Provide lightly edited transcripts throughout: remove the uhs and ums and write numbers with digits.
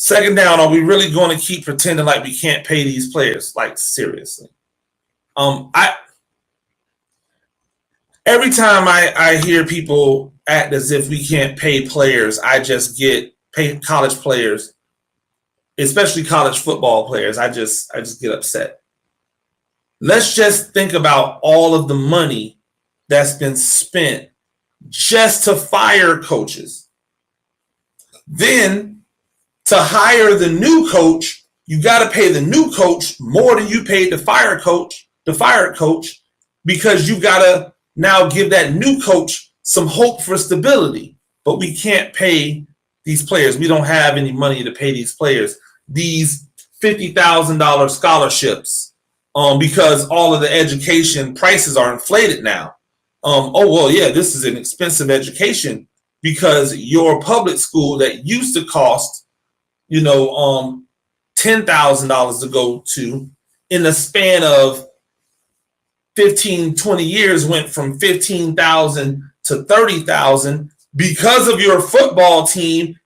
Second down, are we really going to keep pretending like we can't pay these players? Like, seriously. I Every time I hear people act as if we can't pay players, I just get pay college players, especially college football players. I just get upset. Let's just think about all of the money that's been spent just to fire coaches. Then to hire the new coach, you got to pay the new coach more than you paid the fired coach, because you got to now give that new coach some hope for stability. But we can't pay these players. We don't have any money to pay these players. These $50,000 scholarships, because all of the education prices are inflated now. Oh, well, yeah, this is an expensive education because your public school that used to cost, $10,000 to go to, in the span of 15, 20 years went from 15,000 to 30,000 because of your football team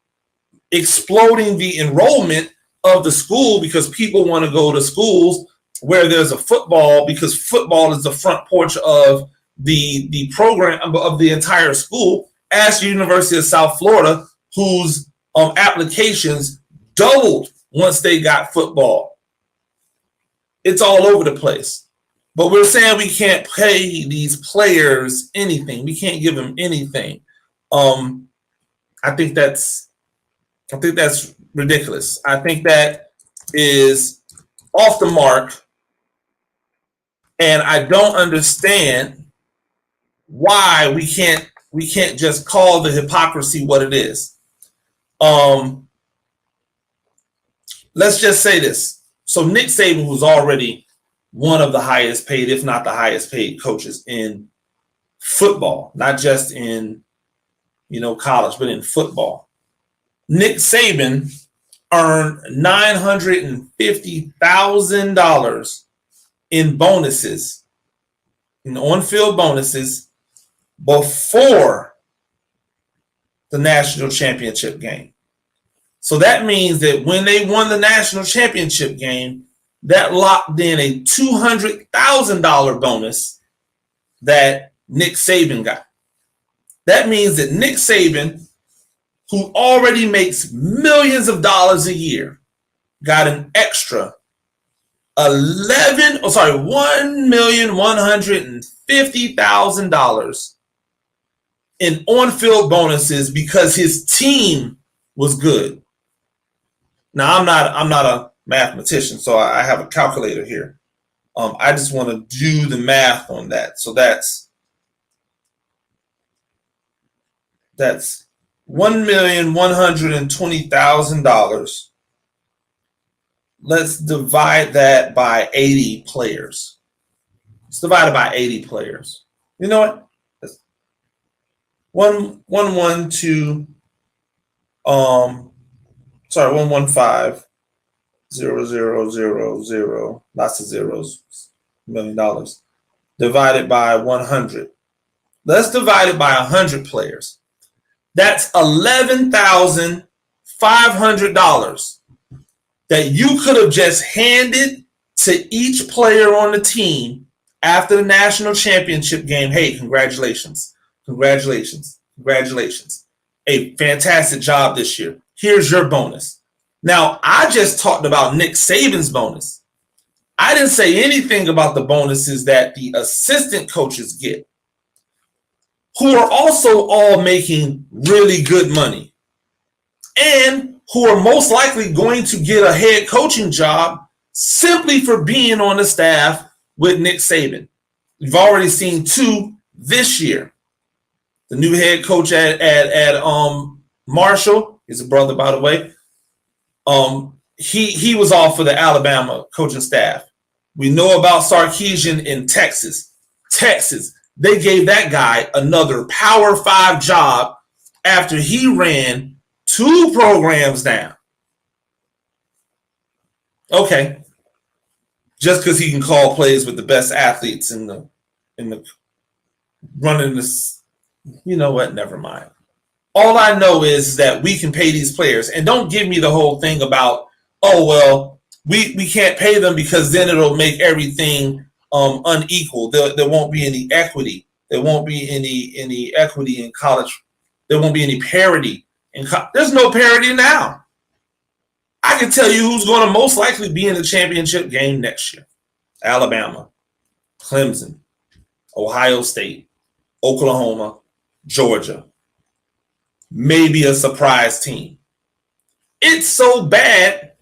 exploding the enrollment of the school, because people want to go to schools where there's a football, because football is the front porch of the program of the entire school. Ask University of South Florida, whose applications doubled once they got football. It's all over the place. But we're saying we can't pay these players anything. We can't give them anything. I think that's ridiculous. I think that is off the mark, and I don't understand why we can't just call the hypocrisy what it is. Let's just say this. So Nick Saban, who's already one of the highest paid, if not the highest paid coaches in football, not just in college, but in football. Nick Saban earned $950,000 in bonuses, in on-field bonuses, before the national championship game. So that means that when they won the national championship game, that locked in a $200,000 bonus that Nick Saban got. That means that Nick Saban, who already makes millions of dollars a year, got an extra $1,150,000 in on-field bonuses because his team was good. Now, I'm not a mathematician, so I have a calculator here. I just want to do the math on that. So that's $1,120,000. Let's divide that by 80 players. Let's divide it by 80 players. You know what? 115 0,000, lots of zeros, $1 million, divided by 100. Let's divide it by 100 players. That's $11,500 that you could have just handed to each player on the team after the national championship game. Hey, congratulations. A fantastic job this year. Here's your bonus. Now, I just talked about Nick Saban's bonus. I didn't say anything about the bonuses that the assistant coaches get, who are also all making really good money, and who are most likely going to get a head coaching job simply for being on the staff with Nick Saban. We've already seen two this year. The new head coach at Marshall, he's a brother, by the way. He was off for the Alabama coaching staff. We know about Sarkisian in Texas. They gave that guy another Power 5 job after he ran 2 programs down. Okay. Just because he can call plays with the best athletes in the running this, you know what? Never mind. All I know is that we can pay these players. And don't give me the whole thing about, oh, well, we can't pay them because then it'll make everything unequal. There won't be any equity. There won't be any equity in college. There won't be any parity. There's no parity now. I can tell you who's going to most likely be in the championship game next year. Alabama, Clemson, Ohio State, Oklahoma, Georgia. Maybe a surprise team. It's so bad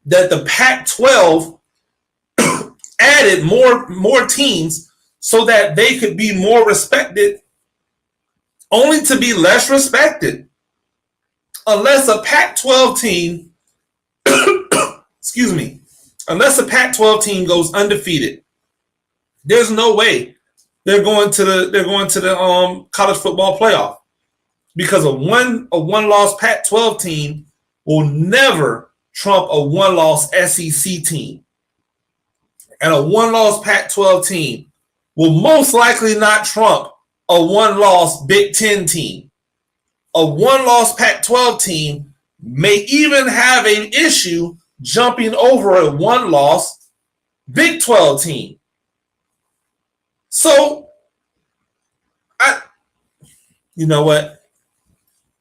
that the Pac-12 added more teams so that they could be more respected, only to be less respected. Unless a Pac-12 team, excuse me, unless a Pac-12 team goes undefeated, there's no way they're going to the college football playoff, because a one-loss Pac-12 team will never trump a one-loss SEC team, and a one-loss Pac-12 team will most likely not trump a one-loss Big Ten team. A one-loss Pac-12 team may even have an issue jumping over a one-loss Big 12 team. So, you know what?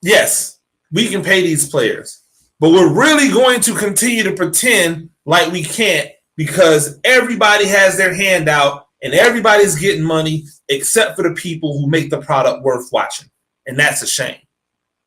Yes, we can pay these players, but we're really going to continue to pretend like we can't, because everybody has their hand out and everybody's getting money except for the people who make the product worth watching. And that's a shame.